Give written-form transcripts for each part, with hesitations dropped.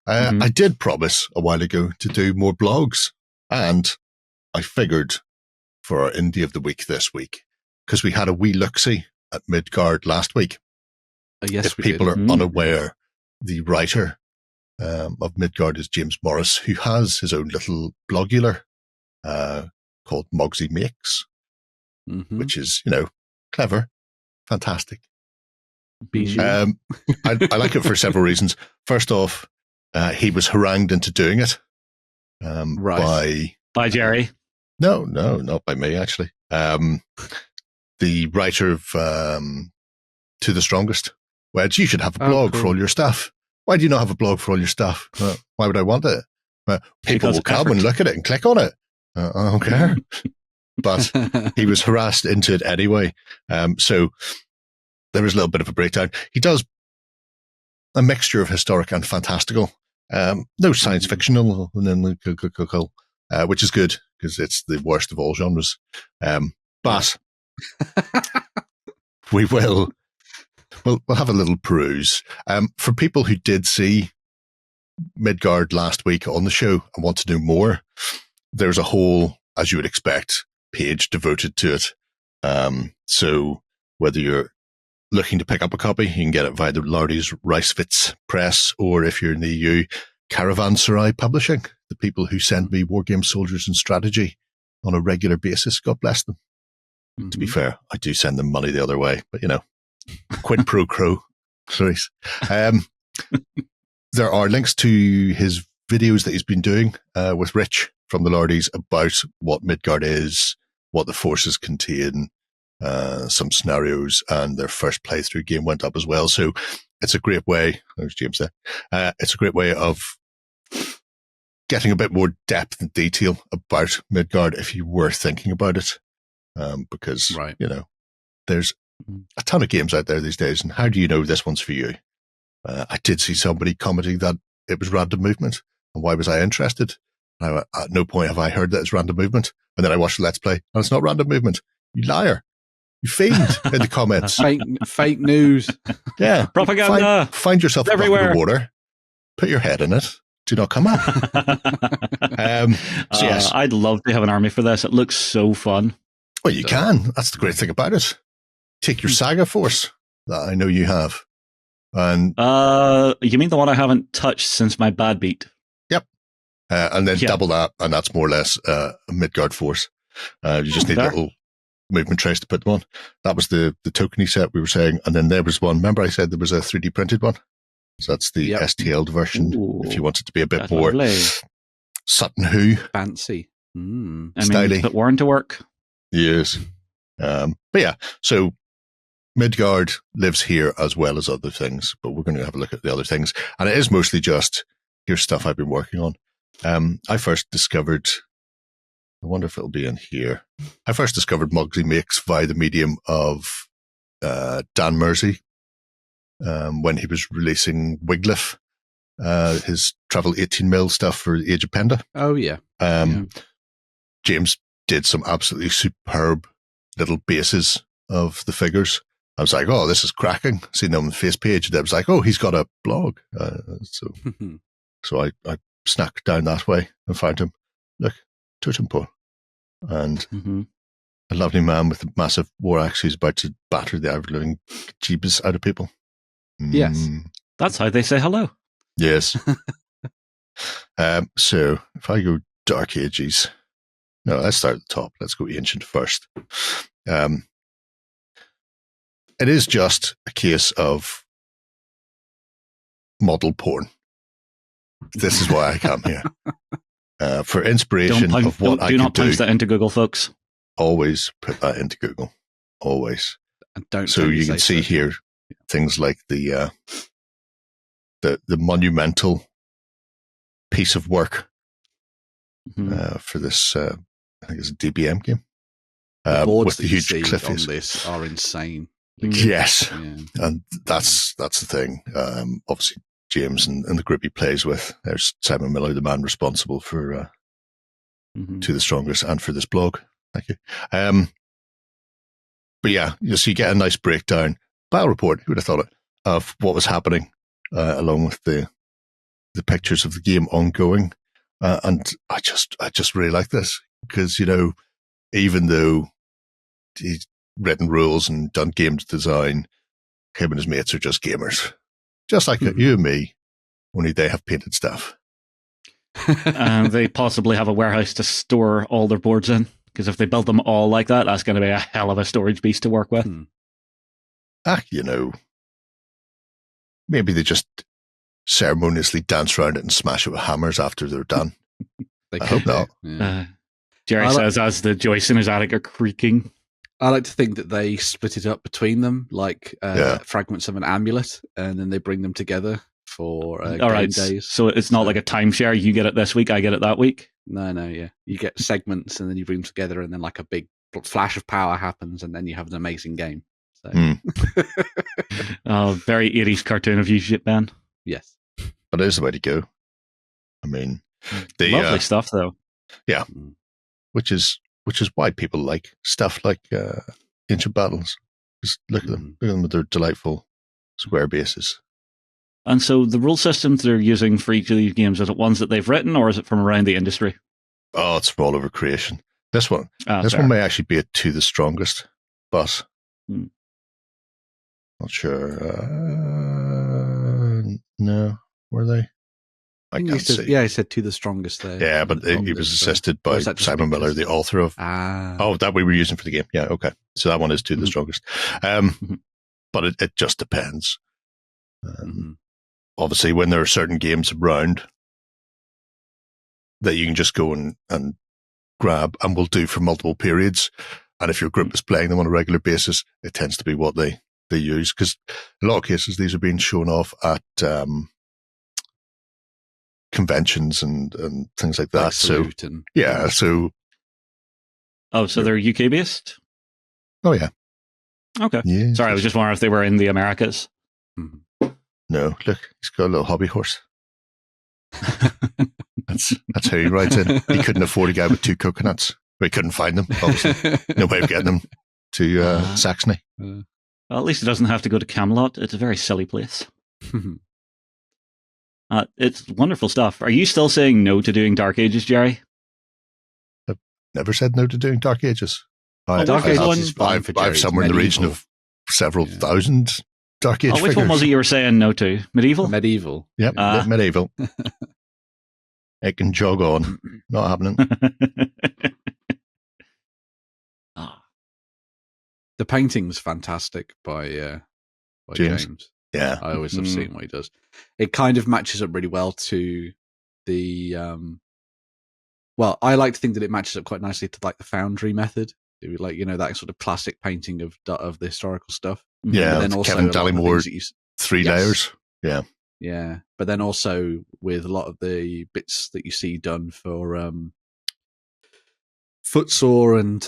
I did promise a while ago to do more blogs, and I figured for our Indie of the Week this week, because we had a wee look-see at Midgard last week. Yes, if people are unaware, the writer of Midgard is James Morris, who has his own little blogular called Mogsymakes, which is, clever, fantastic. I like it for several reasons. First off, he was harangued into doing it by Gerry. No, not by me, actually. The writer of To the Strongest, where you should have a blog for all your stuff. Why do you not have a blog for all your stuff? Why would I want it? People will come and look at it and click on it. I don't care. But he was harassed into it anyway. So there was a little bit of a breakdown. He does a mixture of historic and fantastical. No science fictional, which is good because it's the worst of all genres. But we'll have a little peruse. For people who did see Midgard last week on the show and want to know more, there's a whole, as you would expect, page devoted to it. So whether you're looking to pick up a copy, you can get it via the Lardy's Ricevitz Press, or if you're in the EU, Caravanserai Publishing, the people who send me Wargame Soldiers and Strategy on a regular basis. God bless them. To be fair, I do send them money the other way, but quid pro quo. Sorry. There are links to his videos that he's been doing with Rich from the Lardies about what Midgard is, what the forces contain, some scenarios, and their first playthrough game went up as well. So it's a great way, there's James there, it's a great way of getting a bit more depth and detail about Midgard if you were thinking about it. Because, there's a ton of games out there these days, and how do you know this one's for you? I did see somebody commenting that it was random movement, and why was I interested? At no point have I heard that it's random movement, and then I watched the Let's Play, and it's not random movement. You liar. You fiend in the comments. Fake news. Yeah. Propaganda. Find yourself everywhere. A water, put your head in it, do not come up. Yes. I'd love to have an army for this. It looks so fun. Well, you can. That's the great thing about it. Take your Saga Force that I know you have. And you mean the one I haven't touched since my bad beat? Yep. And then double that, and that's more or less a Midgard Force. You just need little movement trace to put them on. That was the tokeny set we were saying. And then there was one. Remember I said there was a 3D printed one? So that's the STL version. Ooh, if you want it to be a bit more Sutton Who. Fancy. Styly. Put Warren to work. Yes. But yeah, so Midgard lives here as well as other things, but we're going to have a look at the other things. And it is mostly just, here's stuff I've been working on. I first discovered, I wonder if it'll be in here. I first discovered Mogsymakes via the medium of Dan Mersey when he was releasing Wiglaf, his Travel 18mm stuff for Age of Penda. Oh, yeah. James did some absolutely superb little bases of the figures. I was like, oh, this is cracking. Seen them on the face page. And I was like, oh, he's got a blog. So I snacked down that way and found him. Look, totem pole. And a lovely man with a massive war axe who's about to batter the ever-living jeebus out of people. Yes. That's how they say hello. Yes. So if I go Dark Ages... No, let's start at the top. Let's go ancient first. It is just a case of model porn. This is why I come here. For inspiration of what I can do. Do not punch that into Google, folks. Always put that into Google. Always. And don't. So you can see here things like the monumental piece of work for this. I think it's a DBM game. The boards with the huge cliff on this are insane. Yes, and that's the thing. Obviously, James and the group he plays with. There's Simon Miller, the man responsible for To the Strongest and for this blog. Thank you. But yeah, you get a nice breakdown, battle report. Who would have thought it, of what was happening along with the the pictures of the game ongoing. And I just really like this because, even though he's written rules and done games design, him and his mates are just gamers. Just like you and me, only they have painted stuff. And they possibly have a warehouse to store all their boards in. Because if they build them all like that, that's going to be a hell of a storage beast to work with. Maybe they just ceremoniously dance around it and smash it with hammers after they're done. I hope not. Yeah. Gerry says as the joists in his attic are creaking. I like to think that they split it up between them, like fragments of an amulet, and then they bring them together for game days. So it's not like a timeshare. You get it this week, I get it that week. No, yeah. You get segments, and then you bring them together, and then like a big flash of power happens, and then you have an amazing game. So. Very 80s cartoon of you, Ben. Yes. But it is the way to go. I mean, lovely stuff, though. Yeah. Which is why people like stuff like Ancient Battles. Just look at them. Look at them with their delightful square bases. And so the rule systems they're using for each of these games, is it ones that they've written or is it from around the industry? Oh, it's from all over creation. This one one may actually be to the strongest, but not sure. No, were they? I can't see. Yeah, he said to the strongest there. Yeah, but he was assisted by Simon Miller, the author of... that we were using for the game. Yeah, okay. So that one is to the strongest. But it just depends. Obviously, when there are certain games around that you can just go and grab and will do for multiple periods, and if your group is playing them on a regular basis, it tends to be what they use. Because in a lot of cases, these are being shown off at... conventions and things like that. So they're UK based? Oh yeah. Okay. Yeah. Sorry, I was just wondering if they were in the Americas. No, look, he's got a little hobby horse. That's how he rides in. He couldn't afford a guy with 2 coconuts. But he couldn't find them, obviously. No way of getting them to Saxony. Well, at least he doesn't have to go to Camelot. It's a very silly place. It's wonderful stuff. Are you still saying no to doing Dark Ages, Gerry? I've never said no to doing Dark Ages. Dark Ages is fine for Gerry. I've somewhere in the region of several thousand Dark Age which one was it you were saying no to? Medieval? Medieval. Yep, medieval. It can jog on. Not happening. The painting's fantastic by James. Yeah. I always love seeing what he does. It kind of matches up really well to the I like to think that it matches up quite nicely to like the Foundry method. Like, that sort of classic painting of the historical stuff. Yeah, but then also Kevin Dallimore, 3 layers. Yeah. Yeah. But then also with a lot of the bits that you see done for Footsore and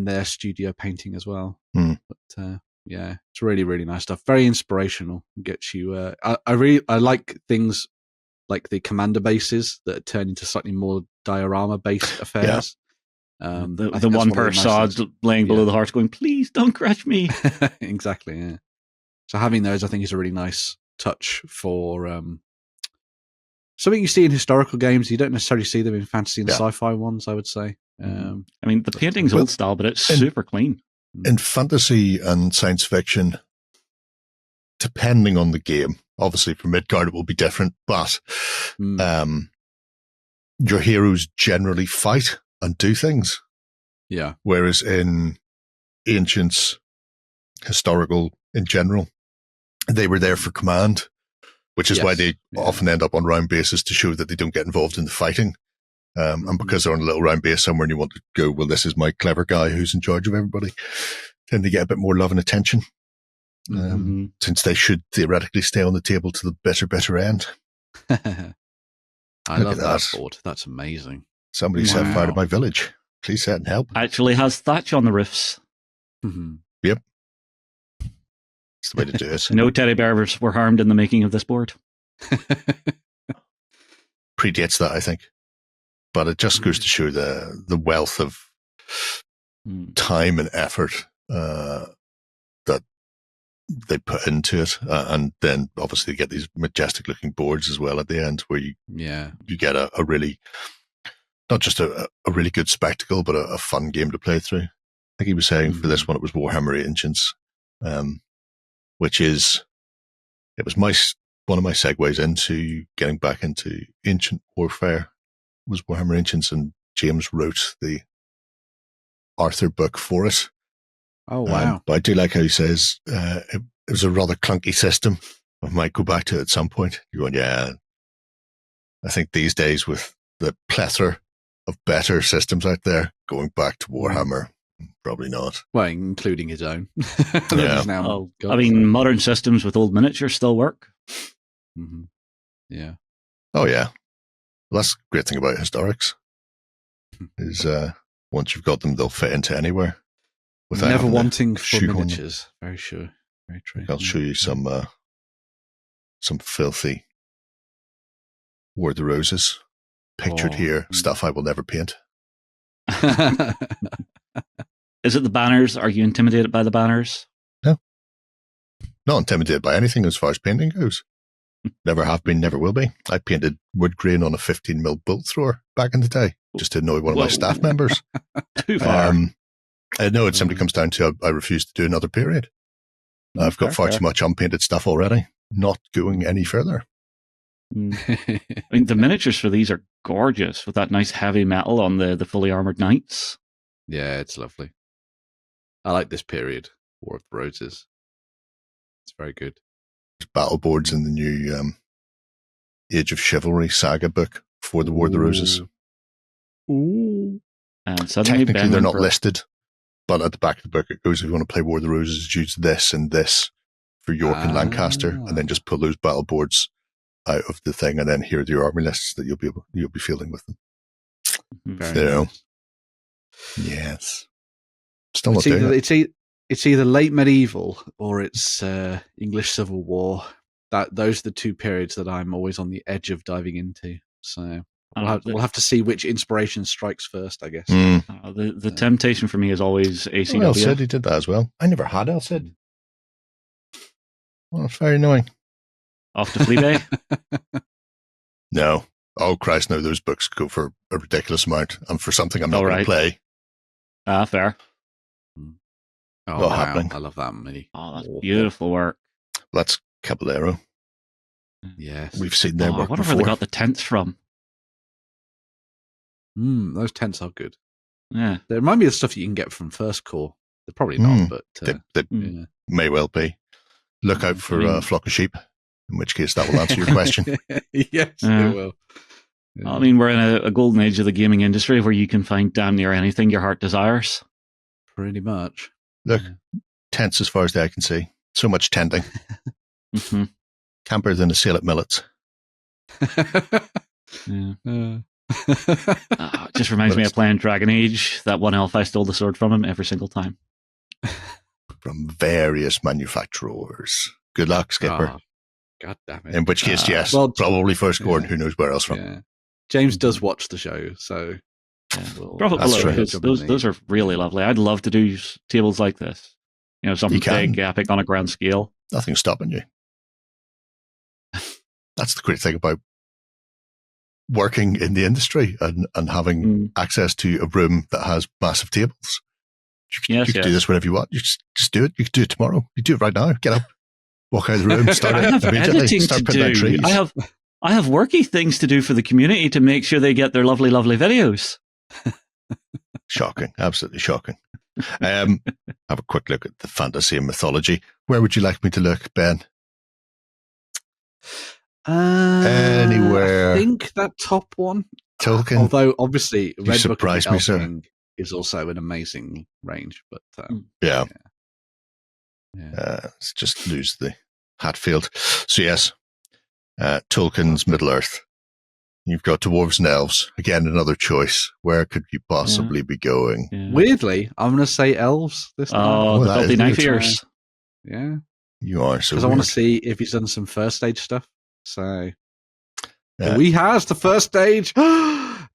their studio painting as well. But yeah, it's really, really nice stuff. Very inspirational. Gets you. I like things like the commander bases that turn into slightly more diorama-based affairs. Yeah. The one per sod laying below the hearts, going, "Please don't crush me." Exactly. Yeah. So having those, I think, is a really nice touch for something you see in historical games. You don't necessarily see them in fantasy and sci-fi ones, I would say. I mean, the painting's old style, but it's super clean. In fantasy and science fiction, depending on the game, obviously for Midgard it will be different, but your heroes generally fight and do things. Yeah. Whereas in ancients, historical in general, they were there for command, which is why they often end up on round bases to show that they don't get involved in the fighting. And because they're on a little round base somewhere and you want to go, well, this is my clever guy who's in charge of everybody, then they get a bit more love and attention. Since they should theoretically stay on the table to the bitter end. I love that board. That's amazing. Somebody set fire to my village. Please set and help. Actually has thatch on the roofs. Yep. It's the way to do it. No teddy bears were harmed in the making of this board. Predates that, I think. But it just goes to show the wealth of time and effort that they put into it, and then obviously you get these majestic looking boards as well at the end, where you get a really, not just a really good spectacle, but a fun game to play through. I think he was saying for this one it was Warhammer Ancients, which is, it was one of my segues into getting back into ancient warfare was Warhammer Ancients, and James wrote the Arthur book for it. Oh, wow. But I do like how he says it was a rather clunky system. I might go back to it at some point. You're going, yeah. I think these days with the plethora of better systems out there, going back to Warhammer, probably not. Well, including his own. Yeah. Modern systems with old miniatures still work. Mm-hmm. Yeah. Oh, yeah. Well, that's the great thing about historics is once you've got them, they'll fit into anywhere. Never wanting for miniatures. Very sure. Very true. I'll show you some filthy War of the Roses pictured here. Stuff I will never paint. Is it the banners? Are you intimidated by the banners? No. Not intimidated by anything as far as painting goes. Never have been, never will be. I painted wood grain on a 15mm bolt thrower back in the day, just to annoy one of my staff members. Too far. I know it simply comes down to I refuse to do another period. I've got far too much unpainted stuff already, not going any further. I mean, the miniatures for these are gorgeous with that nice heavy metal on the fully armored knights. Yeah, it's lovely. I like this period, War of the Roses. It's very good. There's battle boards in the new Age of Chivalry saga book for the War of the Roses. Ooh. And suddenly technically they're not listed, but at the back of the book it goes, if you want to play War of the Roses, use this and this for York and Lancaster, and then just pull those battle boards out of the thing, and then here are your army lists that you'll be fielding with them. Very nice. Yes. Still not doing it. It's either late medieval or it's English Civil War. Those are the two periods that I'm always on the edge of diving into. So we'll have to see which inspiration strikes first, I guess. The temptation for me is always ACW. Well, Sid, he did that as well. I never had Sid. Well, it's very annoying. Off to Fleabag? No. Oh, Christ, no. Those books go for a ridiculous amount, and for something I'm not going to play. Fair. Oh, wow. Happening. I love that mini. Oh, that's beautiful work. That's Caballero. Yes. We've seen their work wonder before. Where they got the tents from. Those tents are good. Yeah. They remind me of stuff you can get from First Corps. They're probably not, but... they may well be. Look out for a flock of sheep, in which case that will answer your question. Yes, it will. Yeah. I mean, we're in a golden age of the gaming industry where you can find damn near anything your heart desires. Pretty much. Look, tents as far as the eye can see. So much tenting. Camper than a sail at millets. It just reminds me of playing Dragon Age. That one elf, I stole the sword from him every single time. From various manufacturers. Good luck, Skipper. Oh, God damn it. In which case, yes, probably First Corps and who knows where else from. Yeah. James does watch the show, so... Drop it below, because those are really lovely. I'd love to do tables like this. You know, something big, epic on a grand scale. Nothing's stopping you. That's the great thing about working in the industry and having access to a room that has massive tables. You can do this whenever you want. You just do it. You can do it tomorrow. You do it right now. Get up, walk out of the room, start it immediately. Start putting down trees. I have worky things to do for the community to make sure they get their lovely, lovely videos. Shocking. Absolutely shocking. Have a quick look at the fantasy and mythology. Where would you like me to look, Ben? Anywhere. I think that top one. Tolkien. Although, obviously, Red Book of the me, Elf is also an amazing range. But let's just lose the Hatfield. So, yes, Tolkien's Middle-earth. You've got dwarves and elves. Again, another choice. Where could you possibly be going? Yeah. Weirdly, I'm going to say elves this time. Oh, the filthy knife ears. Yeah. You are so because I want to see if he's done some first stage stuff. So he has the first stage. And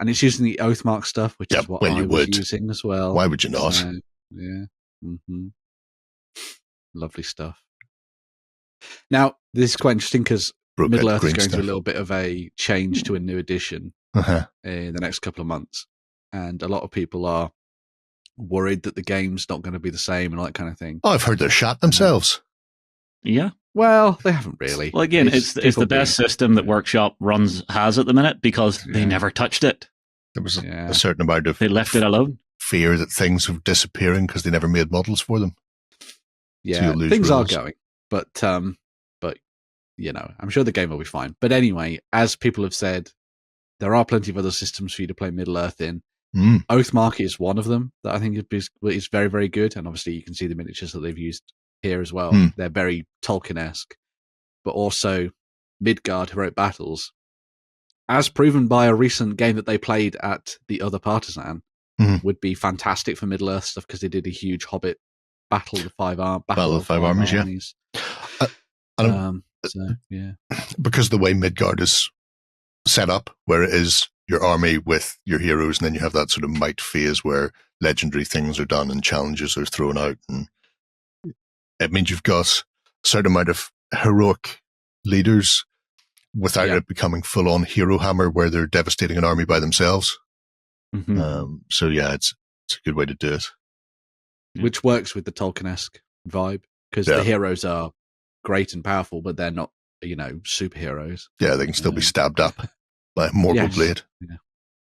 it's using the Oathmark stuff, which is what I was using as well. Why would you not? Yeah. Lovely stuff. Now, this is quite interesting because Middle Earth is going through a little bit of a change to a new edition in the next couple of months. And a lot of people are worried that the game's not going to be the same and all that kind of thing. Oh, I've heard they're shot themselves. Yeah. Well, they haven't really. Well, again, it's the best system that Workshop has at the minute because they never touched it. There was a certain amount of... They left it alone. Fear that things were disappearing because they never made models for them. Yeah, so things are going. But, you know, I'm sure the game will be fine. But anyway, as people have said, there are plenty of other systems for you to play Middle-earth in. Oathmark is one of them that I think is very, very good. And obviously you can see the miniatures that they've used here as well. They're very Tolkien-esque. But also Midgard Heroic Battles, as proven by a recent game that they played at the Other Partisan, would be fantastic for Middle-earth stuff because they did a huge Hobbit Battle of the Five Armies. Yeah. Because the way Midgard is set up, where it is your army with your heroes, and then you have that sort of might phase where legendary things are done and challenges are thrown out, and it means you've got a certain amount of heroic leaders without it becoming full-on hero hammer where they're devastating an army by themselves. So yeah, it's a good way to do it. Which works with the Tolkien-esque vibe, because the heroes are great and powerful, but they're not, you know, superheroes. Yeah, they can still be stabbed up by a mortal blade.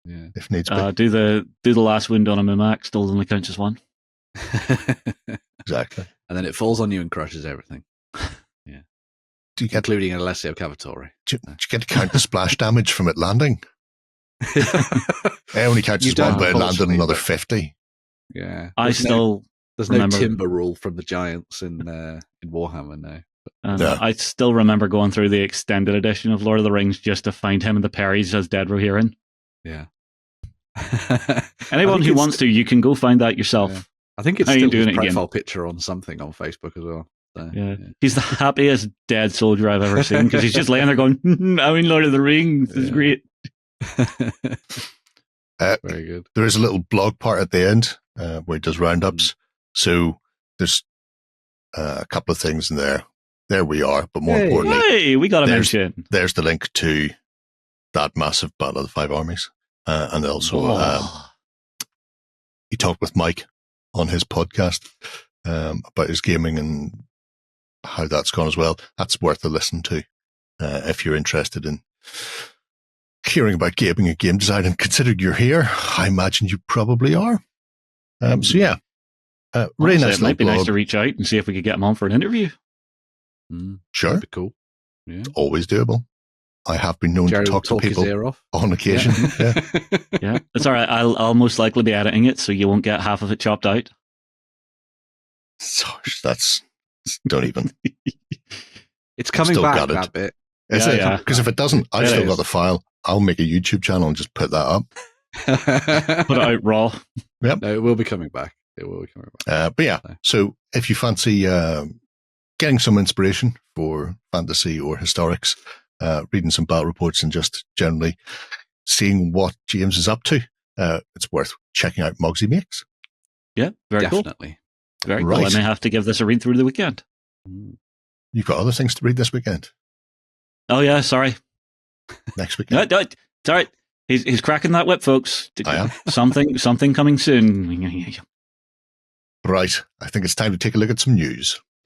Yeah. If needs be. Do the last wound on a Mumak still only counts as one. Exactly. And then it falls on you and crushes everything. Yeah. Including Alessio Cavatore. Do you get to count the splash damage from it landing? It only counts as one, but it landed another 50. Yeah. There's no timber rule from the giants in Warhammer now. I still remember going through the extended edition of Lord of the Rings just to find him in the Perrys as Dead Rohirrim. Yeah. Anyone who wants to, you can go find that yourself. Yeah. I think it's still his profile picture on something on Facebook as well. So, yeah. He's the happiest dead soldier I've ever seen because he's just laying there going, I'm in Lord of the Rings. This is great. Very good. There is a little blog part at the end where he does roundups. So there's a couple of things in there. There we are. But more importantly, we got a mention. There's the link to that massive Battle of the Five Armies. And also, he talked with Mike on his podcast about his gaming and how that's gone as well. That's worth a listen to if you're interested in hearing about gaming and game design. And considering you're here, I imagine you probably are. So yeah, really nice. It might be nice to reach out and see if we could get him on for an interview. Sure, that'd be cool. Yeah, it's always doable. I have been known Gerry to talk to people his ear off on occasion. Yeah, it's all right. I'll most likely be editing it, so you won't get half of it chopped out. So don't even. It's coming back that bit. Because if it doesn't, I've still got the file. I'll make a YouTube channel and just put that up. Put it out raw. Yep. No, it will be coming back. But yeah, so if you fancy getting some inspiration for fantasy or historics, reading some battle reports and just generally seeing what James is up to, it's worth checking out Mogsymakes. Yeah, very cool. Definitely. Very cool. I may have to give this a read through the weekend. You've got other things to read this weekend. Oh yeah, sorry. Next weekend. No, it's all right. He's cracking that whip, folks. I am. Something coming soon. Right. I think it's time to take a look at some news.